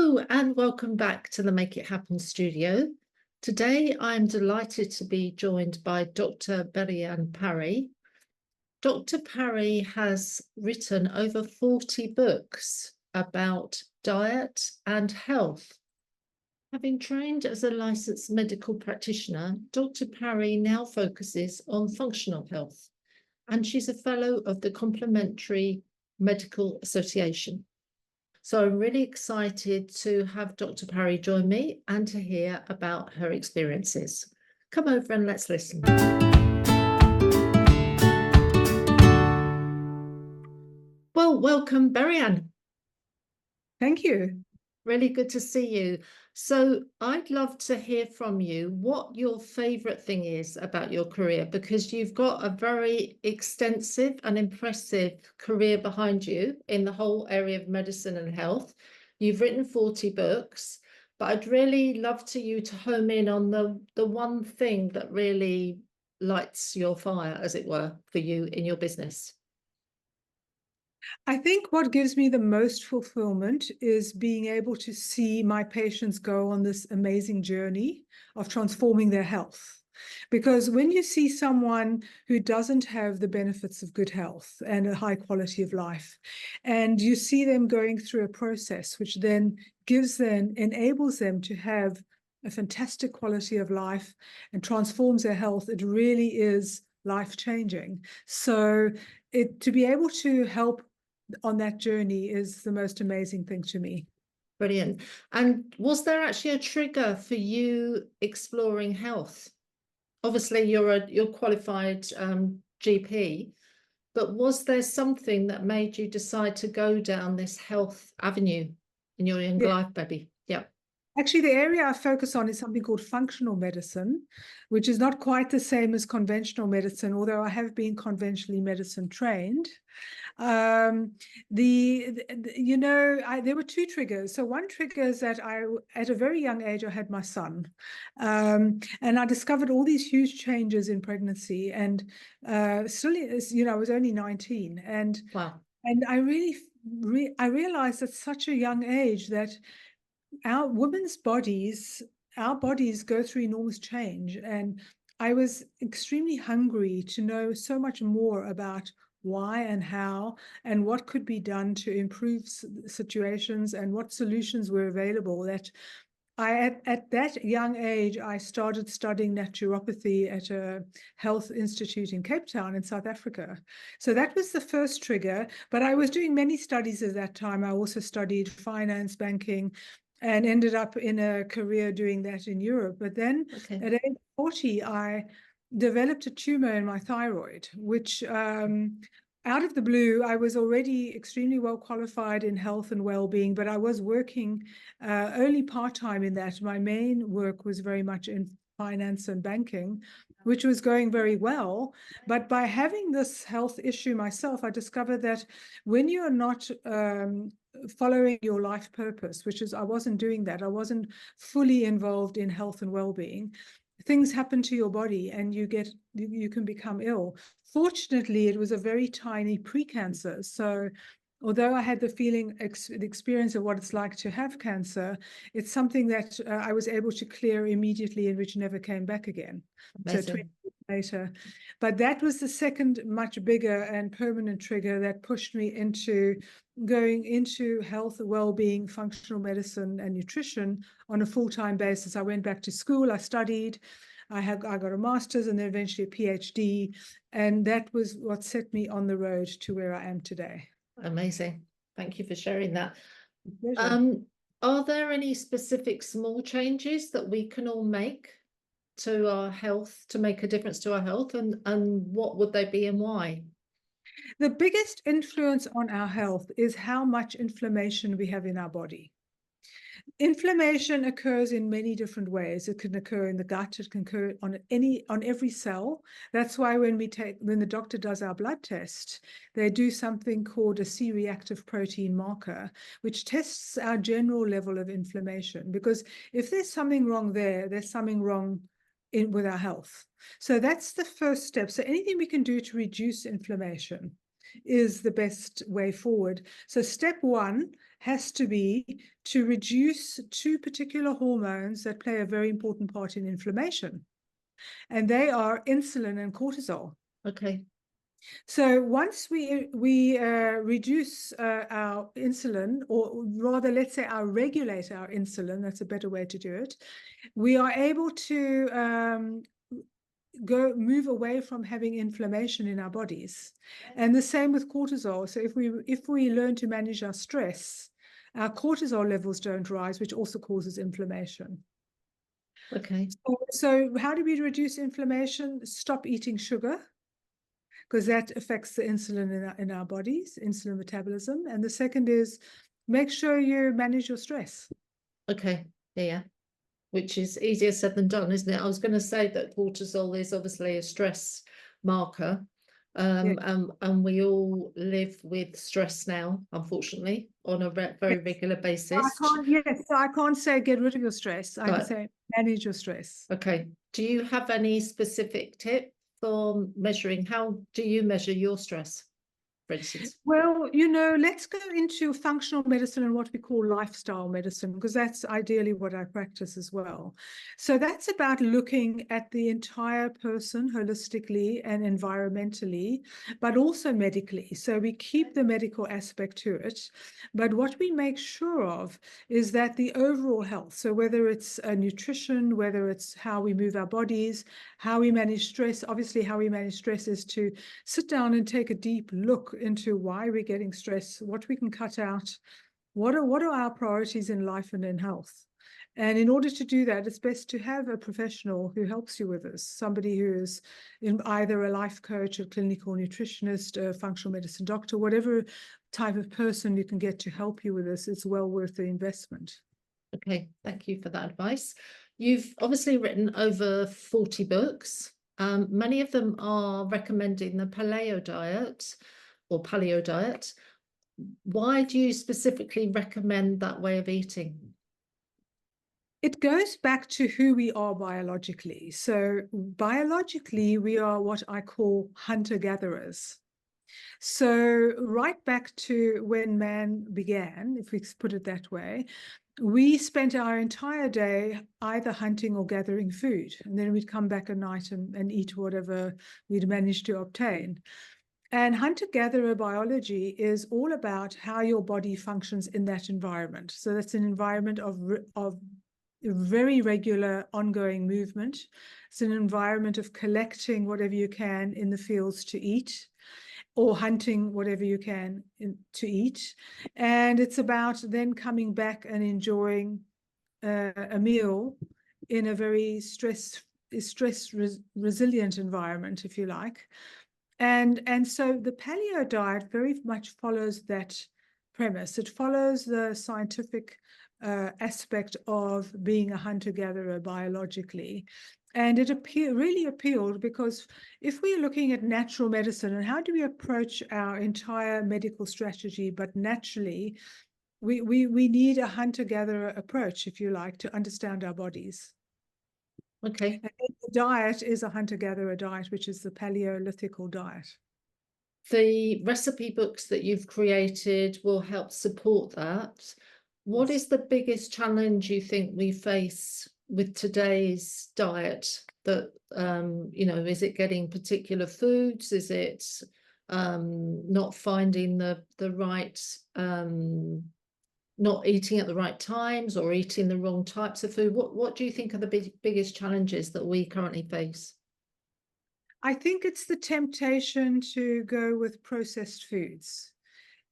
Hello and welcome back to the Make It Happen studio. Today I'm delighted to be joined by Dr. Beran Parry. Dr. Parry has written over 40 books about diet and health. Having trained as a licensed medical practitioner, Dr. Parry now focuses on functional health, and she's a fellow of the Complementary Medical Association. So I'm really excited to have Dr. Parry join me and to hear about her experiences. Come over and let's listen. Well, welcome, Beran. Thank you. Really good to see you. So I'd love to hear from you what your favourite thing is about your career, because you've got a very extensive and impressive career behind you in the whole area of medicine and health. You've written 40 books, but I'd really love you to home in on the one thing that really lights your fire, as it were, for you in your business. I think what gives me the most fulfillment is being able to see my patients go on this amazing journey of transforming their health. Because when you see someone who doesn't have the benefits of good health and a high quality of life, and you see them going through a process which then enables them to have a fantastic quality of life and transforms their health, it really is life-changing. So to be able to help on that journey is the most amazing thing to me. Brilliant. And was there actually a trigger for you exploring health? Obviously, you're qualified GP, but was there something that made you decide to go down this health avenue in your young life, baby? Yeah. Actually, the area I focus on is something called functional medicine, which is not quite the same as conventional medicine, although I have been conventionally medicine trained. There were two triggers. So one trigger is that at a very young age, I had my son, and I discovered all these huge changes in pregnancy, and still, I was only 19, and Wow. And I realized at such a young age that our bodies go through enormous change. And I was extremely hungry to know so much more about why and how and what could be done to improve situations and what solutions were available. That at that young age, I started studying naturopathy at a health institute in Cape Town in South Africa. So that was the first trigger, but I was doing many studies at that time. I also studied finance, banking, and ended up in a career doing that in Europe. But then at age 40, I developed a tumor in my thyroid, which out of the blue, I was already extremely well qualified in health and well-being, but I was working only part-time in that. My main work was very much in finance and banking, which was going very well. But by having this health issue myself, I discovered that when you are not following your life purpose, which is I wasn't doing that. I wasn't fully involved in health and well-being. Things happen to your body and you can become ill. Fortunately, it was a very tiny precancer. So although I had the experience of what it's like to have cancer, it's something that I was able to clear immediately and which never came back again. Amazing. So 20 years later. But that was the second much bigger and permanent trigger that pushed me into going into health, well-being, functional medicine, and nutrition on a full-time basis. I went back to school, I studied, I got a master's and then eventually a PhD. And that was what set me on the road to where I am today. Amazing. Thank you for sharing that. Pleasure. Are there any specific small changes that we can all make to our health to make a difference to our health, and what would they be and why? The biggest influence on our health is how much inflammation we have in our body. Inflammation occurs in many different ways. It can occur in the gut. It can occur on every cell. That's why when the doctor does our blood test, they do something called a C-reactive protein marker, which tests our general level of inflammation. Because if there's something wrong there's something wrong with our health. So that's the first step. So anything we can do to reduce inflammation is the best way forward. So step one has to be to reduce two particular hormones that play a very important part in inflammation, and they are insulin and cortisol. Okay. So once we reduce our insulin, or rather, let's say regulate our insulin, that's a better way to do it, we are able to move away from having inflammation in our bodies. And the same with cortisol. So if we learn to manage our stress, our cortisol levels don't rise, which also causes inflammation. Okay. So how do we reduce inflammation? Stop eating sugar, because that affects the insulin in our bodies, insulin metabolism. And the second is make sure you manage your stress. Okay. Yeah. Which is easier said than done, isn't it? I was going to say that cortisol is obviously a stress marker. And we all live with stress now, unfortunately, on a very regular basis. I can't say get rid of your stress. I can say manage your stress. Okay. Do you have any specific tip for measuring? How do you measure your stress, for instance? Well, let's go into functional medicine and what we call lifestyle medicine, because that's ideally what I practice as well. So that's about looking at the entire person holistically and environmentally, but also medically. So we keep the medical aspect to it, but what we make sure of is that the overall health, so whether it's nutrition, whether it's how we move our bodies, how we manage stress. Obviously, how we manage stress is to sit down and take a deep look into why we're getting stressed, what we can cut out, what are our priorities in life and in health. And in order to do that, it's best to have a professional who helps you with this, somebody who is either a life coach, a clinical nutritionist, a functional medicine doctor, whatever type of person you can get to help you with this. It's well worth the investment. Okay, thank you for that advice. You've obviously written over 40 books. Many of them are recommending the Paleo diet or Paleo diet. Why do you specifically recommend that way of eating? It goes back to who we are biologically. So biologically, we are what I call hunter-gatherers. So right back to when man began, if we put it that way, we spent our entire day either hunting or gathering food, and then we'd come back at night and eat whatever we'd managed to obtain. And hunter-gatherer biology is all about how your body functions in that environment. So that's an environment of very regular ongoing movement. It's an environment of collecting whatever you can in the fields to eat, or hunting whatever you can to eat. And it's about then coming back and enjoying a meal in a very resilient environment, if you like. And so the paleo diet very much follows that premise. It follows the scientific aspect of being a hunter-gatherer biologically. And it really appealed because if we're looking at natural medicine and how do we approach our entire medical strategy, but naturally, we need a hunter-gatherer approach, if you like, to understand our bodies. Okay. And the diet is a hunter-gatherer diet, which is the Paleolithical diet. The recipe books that you've created will help support that. What is the biggest challenge you think we face with today's diet? That, is it getting particular foods? Is it not finding the right, not eating at the right times, or eating the wrong types of food? What do you think are the biggest challenges that we currently face? I think it's the temptation to go with processed foods,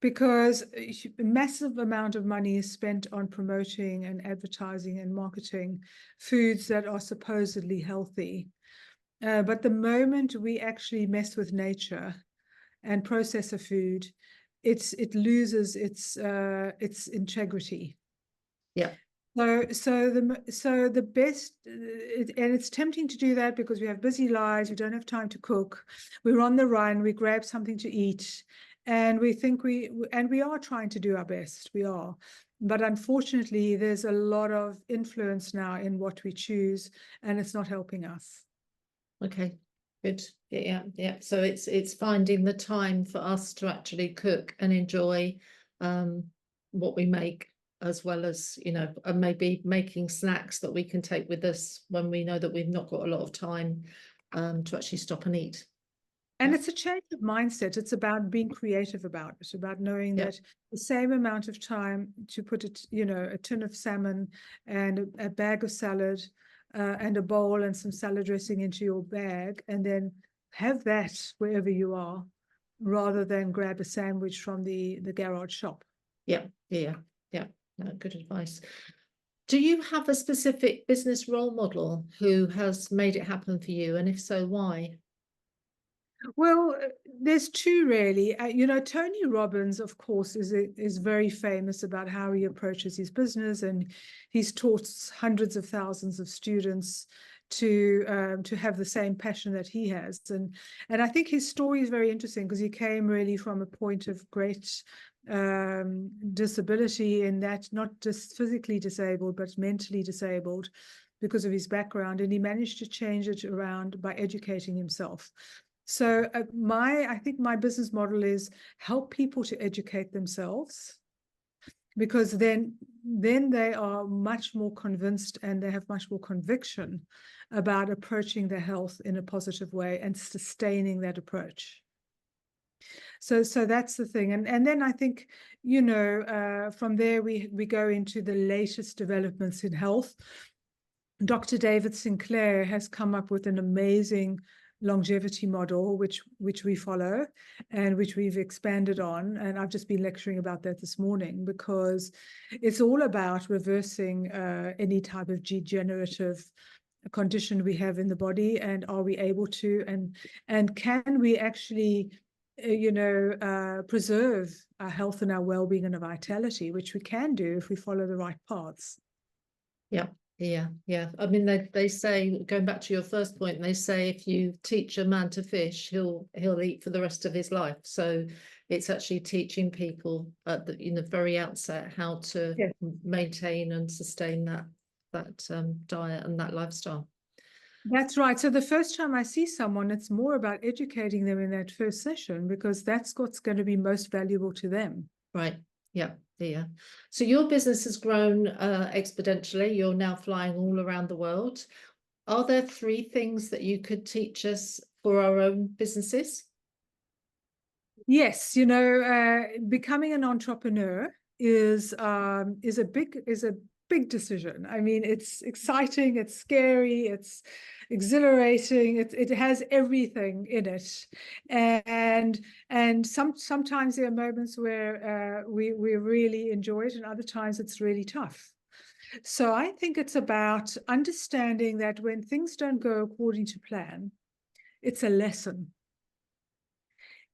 because a massive amount of money is spent on promoting and advertising and marketing foods that are supposedly healthy. But the moment we actually mess with nature and process a food, it loses its integrity. Yeah. So the best, and it's tempting to do that because we have busy lives, we don't have time to cook, we're on the run, we grab something to eat, and we think we are trying to do our best, we are. But unfortunately, there's a lot of influence now in what we choose, and it's not helping us. Okay, good. Yeah. So it's finding the time for us to actually cook and enjoy what we make, as well as, and maybe making snacks that we can take with us when we know that we've not got a lot of time to actually stop and eat. And Yeah. it's a change of mindset. It's about being creative about it, about knowing Yeah. that the same amount of time to put it, a tin of salmon and a bag of salad and a bowl and some salad dressing into your bag, and then have that wherever you are, rather than grab a sandwich from the garage shop. Yeah. Yeah. Yeah. No, good advice. Do you have a specific business role model who has made it happen for you? And if so, why? Well, there's two really. Tony Robbins, of course, is very famous about how he approaches his business, and he's taught hundreds of thousands of students to have the same passion that he has. And I think his story is very interesting because he came really from a point of great disability, in that not just physically disabled but mentally disabled because of his background, and he managed to change it around by educating himself. So I think my business model is help people to educate themselves, because then they are much more convinced and they have much more conviction about approaching their health in a positive way and sustaining that approach. So that's the thing. And then I think, from there we go into the latest developments in health. Dr. David Sinclair has come up with an amazing longevity model, which we follow and which we've expanded on. And I've just been lecturing about that this morning, because it's all about reversing any type of degenerative condition we have in the body, and are we able to, and can we actually preserve our health and our well-being and our vitality, which we can do if we follow the right paths. Yeah. Yeah, yeah. I mean, they say, going back to your first point, they say if you teach a man to fish, he'll eat for the rest of his life. So it's actually teaching people at the very outset how to maintain and sustain that diet and that lifestyle. That's right. So the first time I see someone, it's more about educating them in that first session, because that's what's going to be most valuable to them. Right. Yeah. Yeah. So your business has grown exponentially. You're now flying all around the world. Are there 3 things that you could teach us for our own businesses? Yes, becoming an entrepreneur is a big decision. I mean, it's exciting, it's scary, it's exhilarating. It has everything in it, and sometimes there are moments where we really enjoy it, and other times it's really tough. So I think it's about understanding that when things don't go according to plan, it's a lesson.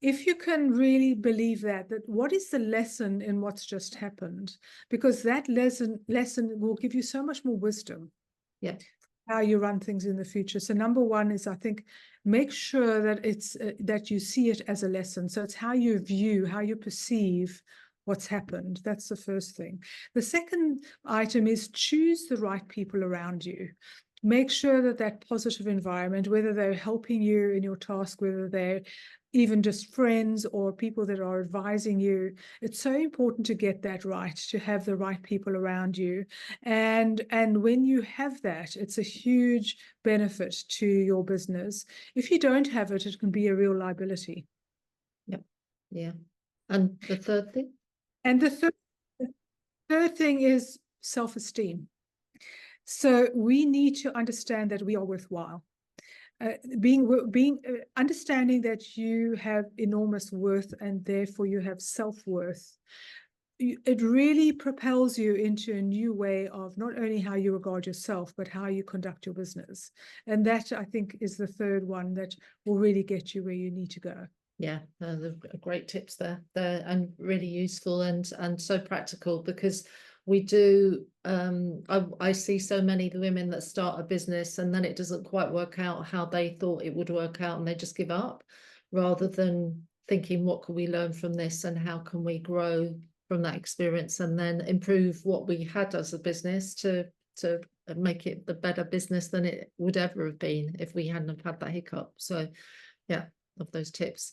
If you can really believe that what is the lesson in what's just happened, because that lesson will give you so much more wisdom. Yeah. How you run things in the future. So number one is, I think, make sure that it's that you see it as a lesson. So it's how you view, how you perceive what's happened. That's the first thing. The second item is choose the right people around you. Make sure that that positive environment, whether they're helping you in your task, whether they're even just friends or people that are advising you, it's so important to get that right, to have the right people around you. And when you have that, it's a huge benefit to your business. If you don't have it, it can be a real liability. Yep. Yeah. And the third thing? And the third thing is self-esteem. So we need to understand that we are worthwhile. Understanding that you have enormous worth, and therefore you have self-worth. It really propels you into a new way of not only how you regard yourself, but how you conduct your business. And that, I think, is the third one that will really get you where you need to go. Yeah, great tips there, and really useful and so practical, because we do I see so many women that start a business and then it doesn't quite work out how they thought it would work out, and they just give up, rather than thinking, what can we learn from this and how can we grow from that experience and then improve what we had as a business to make it the better business than it would ever have been if we hadn't have had that hiccup. So yeah, of those tips.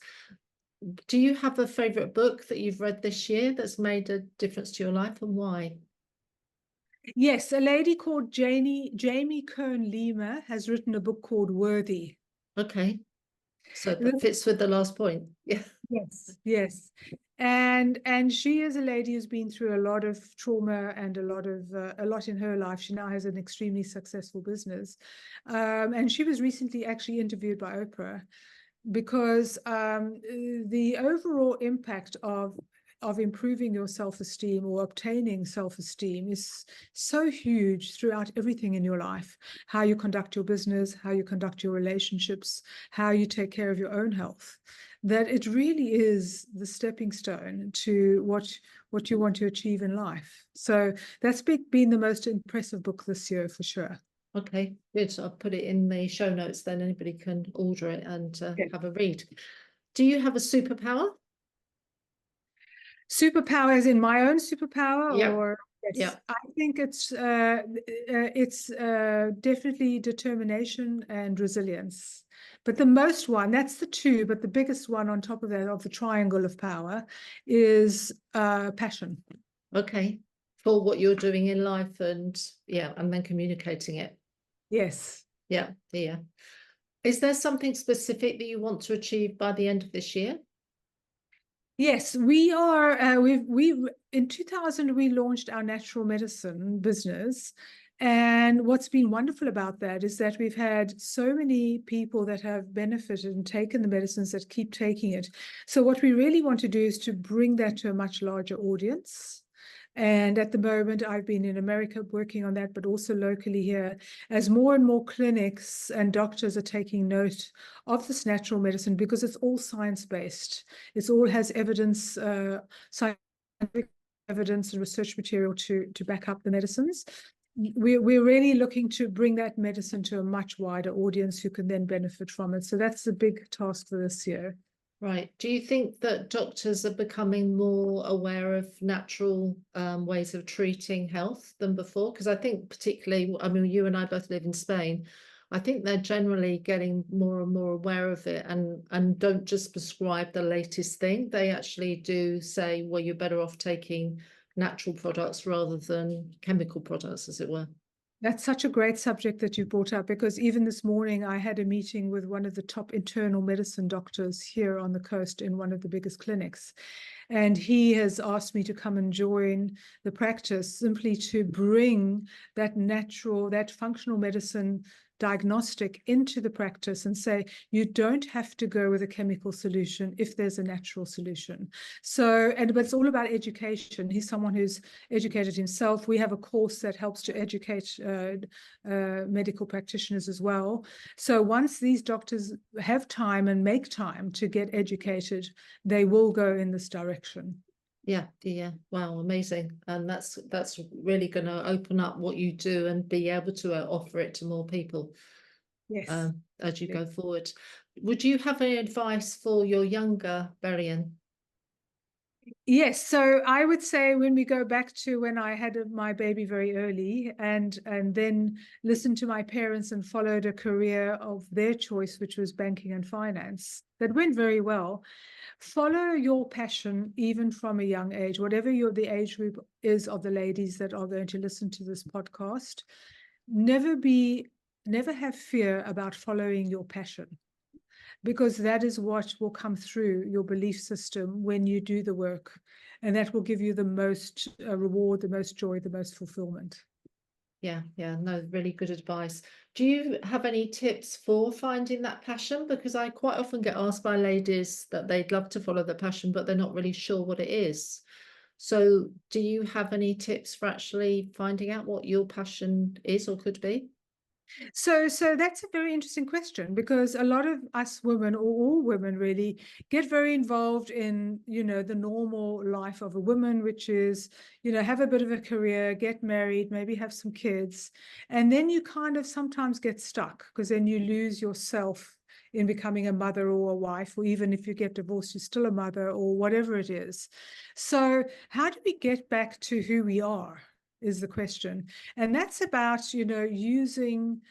Do you have a favorite book that you've read this year that's made a difference to your life, and why? Yes, a lady called Jamie Cohen-Lima has written a book called Worthy. Okay, so that fits with the last point. Yeah. Yes, yes. And she is a lady who's been through a lot of trauma and a lot in her life. She now has an extremely successful business. And she was recently actually interviewed by Oprah because the overall impact of improving your self-esteem or obtaining self-esteem is so huge throughout everything in your life. How you conduct your business, how you conduct your relationships, how you take care of your own health, that it really is the stepping stone to what you want to achieve in life. So that's been the most impressive book this year for sure. Okay, good. So I'll put it in the show notes, then anybody can order it and Yeah. have a read. Do you have a superpower? Superpower is in my own superpower, Yeah. or Yeah. yes, I think it's definitely determination and resilience. But the most one, that's the two, but the biggest one on top of that, of the triangle of power, is passion. Okay. For what you're doing in life, and yeah, and then communicating it. Yes. Yeah. Yeah. Is there something specific that you want to achieve by the end of this year? Yes, we are. We in 2000 we launched our natural medicine business, and what's been wonderful about that is that we've had so many people that have benefited and taken the medicines that keep taking it. So what we really want to do is to bring that to a much larger audience. And at the moment, I've been in America working on that, but also locally here, as more and more clinics and doctors are taking note of this natural medicine because it's all science-based. It all has evidence, scientific evidence and research material to back up the medicines. We're really looking to bring that medicine to a much wider audience who can then benefit from it. So that's the big task for this year. Right. Do you think that doctors are becoming more aware of natural ways of treating health than before? Because I think particularly, I mean, you and I both live in Spain. I think they're generally getting more and more aware of it, and don't just prescribe the latest thing. They actually do say, well, you're better off taking natural products rather than chemical products, as it were. That's such a great subject that you brought up, because even this morning I had a meeting with one of the top internal medicine doctors here on the coast in one of the biggest clinics. And he has asked me to come and join the practice simply to bring that natural, that functional medicine diagnostic into the practice and say, you don't have to go with a chemical solution if there's a natural solution. So, but it's all about education. He's someone who's educated himself. We have a course that helps to educate medical practitioners as well. So once these doctors have time and make time to get educated, they will go in this direction. Yeah, yeah. Wow, amazing. And that's really going to open up what you do and be able to offer it to more people Yes. as you go forward. Would you have any advice for your younger Beran? Yes, so I would say when we go back to when I had my baby very early and then listened to my parents and followed a career of their choice, which was banking and finance, that went very well. Follow your passion even from a young age, whatever the age group is of the ladies that are going to listen to this podcast. Never have fear about following your passion, because that is what will come through your belief system when you do the work, and that will give you the most reward, the most joy, the most fulfillment. Yeah, no, really good advice. Do you have any tips for finding that passion? Because I quite often get asked by ladies that they'd love to follow their passion, but they're not really sure what it is. So do you have any tips for actually finding out what your passion is or could be? So that's a very interesting question, because a lot of us women, or all women really, get very involved in, the normal life of a woman, which is, have a bit of a career, get married, maybe have some kids. And then you kind of sometimes get stuck, because then you lose yourself in becoming a mother or a wife, or even if you get divorced, you're still a mother or whatever it is. So how do we get back to who we are, is the question. And that's about, using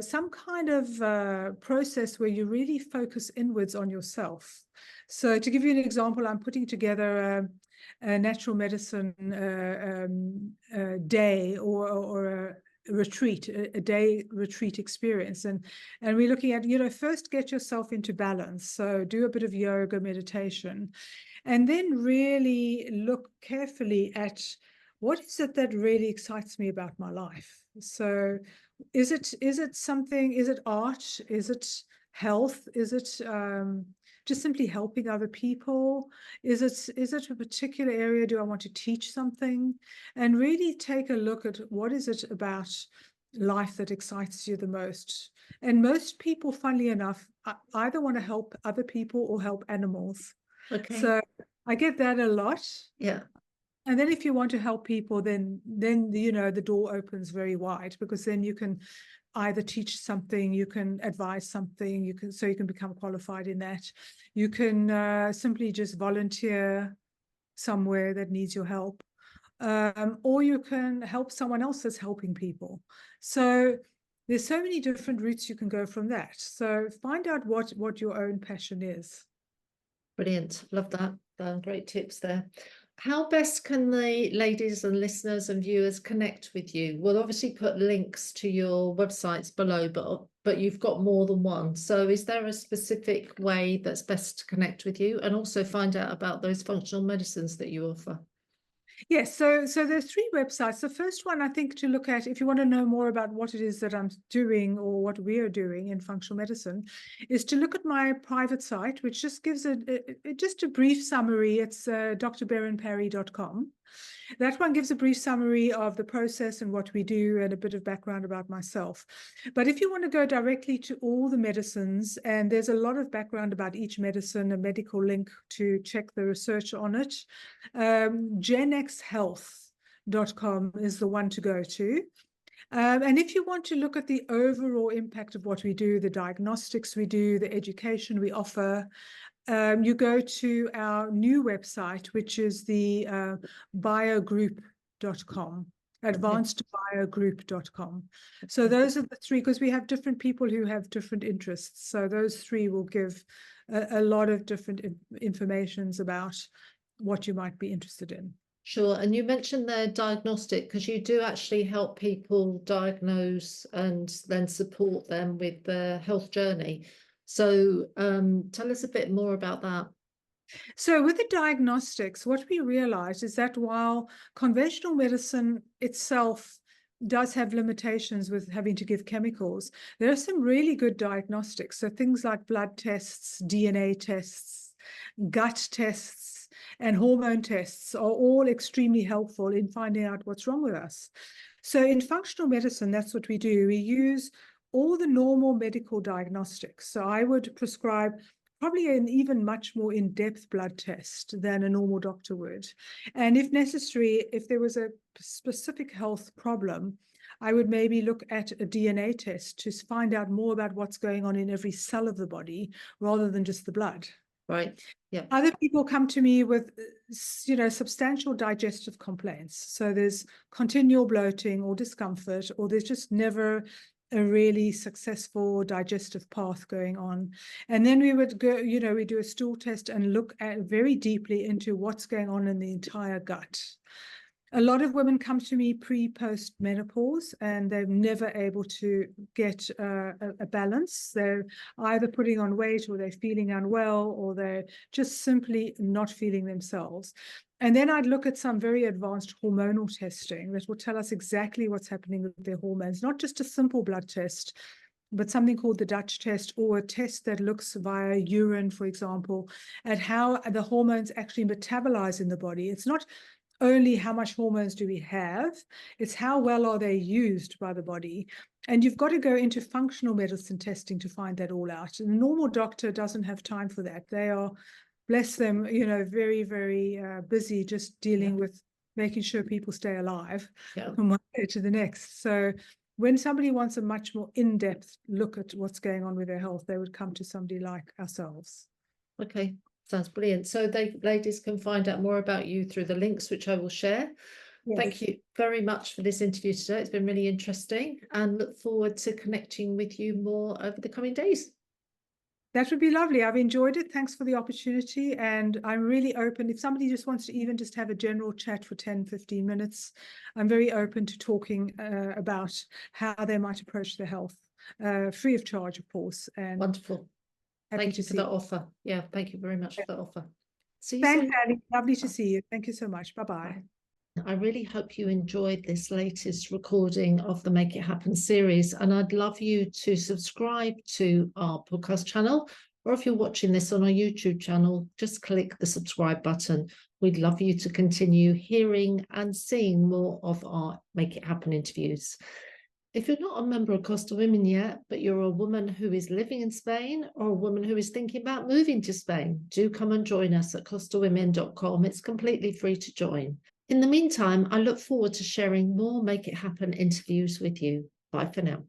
some kind of process where you really focus inwards on yourself. So to give you an example, I'm putting together a natural medicine day or a retreat, a day retreat experience. And we're looking at, first get yourself into balance. So do a bit of yoga, meditation, and then really look carefully at what is it that really excites me about my life. So is it something, is it art? Is it health? Is it just simply helping other people? Is it a particular area? Do I want to teach something? And really take a look at what is it about life that excites you the most. And most people, funnily enough, either want to help other people or help animals. Okay. So I get that a lot. Yeah. And then if you want to help people, then the door opens very wide, because then you can either teach something, you can advise something, you can become qualified in that. You can simply just volunteer somewhere that needs your help, or you can help someone else that's helping people. So there's so many different routes you can go from that. So find out what your own passion is. Brilliant. Love that. Great tips there. How best can the ladies and listeners and viewers connect with you? We'll obviously put links to your websites below, but you've got more than one. So is there a specific way that's best to connect with you and also find out about those functional medicines that you offer? Yes, so there's 3 websites. The first one, I think, to look at if you want to know more about what it is that I'm doing or what we are doing in functional medicine, is to look at my private site, which just gives just a brief summary. It's drberanparry.com. That one gives a brief summary of the process and what we do and a bit of background about myself. But if you want to go directly to all the medicines, and there's a lot of background about each medicine, a medical link to check the research on it, genxhealth.com is the one to go to. And if you want to look at the overall impact of what we do, the diagnostics we do, the education we offer, you go to our new website, which is the biogroup.com, advancedbiogroup.com. So those are the 3, because we have different people who have different interests. So those 3 will give a lot of different informations about what you might be interested in. Sure. And you mentioned the diagnostic, because you do actually help people diagnose and then support them with their health journey. So tell us a bit more about that. So with the diagnostics, what we realized is that while conventional medicine itself does have limitations with having to give chemicals, there are some really good diagnostics. So things like blood tests, DNA tests, gut tests, and hormone tests are all extremely helpful in finding out what's wrong with us. So in functional medicine, that's what we do. We use all the normal medical diagnostics. So I would prescribe probably an even much more in-depth blood test than a normal doctor would. And if necessary, if there was a specific health problem, I would maybe look at a DNA test to find out more about what's going on in every cell of the body rather than just the blood. Right. Yeah. Other people come to me with, substantial digestive complaints. So there's continual bloating or discomfort, or there's just never a really successful digestive path going on. And then we would go, we do a stool test and look at very deeply into what's going on in the entire gut. A lot of women come to me pre-post menopause, and they're never able to get a balance. They're either putting on weight, or they're feeling unwell, or they're just simply not feeling themselves. And then I'd look at some very advanced hormonal testing that will tell us exactly what's happening with their hormones, not just a simple blood test, but something called the Dutch test, or a test that looks via urine, for example, at how the hormones actually metabolize in the body. It's not only how much hormones do we have, it's how well are they used by the body. And you've got to go into functional medicine testing to find that all out. And a normal doctor doesn't have time for that. They are, bless them, very, very busy just dealing with making sure people stay alive from one day to the next. So when somebody wants a much more in-depth look at what's going on with their health, they would come to somebody like ourselves. Okay. Sounds brilliant. So ladies can find out more about you through the links, which I will share. Thank you very much for this interview today. It's been really interesting, and look forward to connecting with you more over the coming days. That would be lovely. I've enjoyed it. Thanks for the opportunity. And I'm really open. If somebody just wants to even just have a general chat for 10, 15 minutes, I'm very open to talking about how they might approach their health, free of charge, of course. And wonderful. Thank you for that offer. Yeah, thank you very much for that offer. See you soon. Thanks, Ali. Lovely to see you. Thank you so much. Bye-bye. I really hope you enjoyed this latest recording of the Make It Happen series, and I'd love you to subscribe to our podcast channel, or if you're watching this on our YouTube channel, just click the subscribe button. We'd love you to continue hearing and seeing more of our Make It Happen interviews. If you're not a member of Costa Women yet, but you're a woman who is living in Spain or a woman who is thinking about moving to Spain, do come and join us at costawomen.com. It's completely free to join. In the meantime, I look forward to sharing more Make It Happen interviews with you. Bye for now.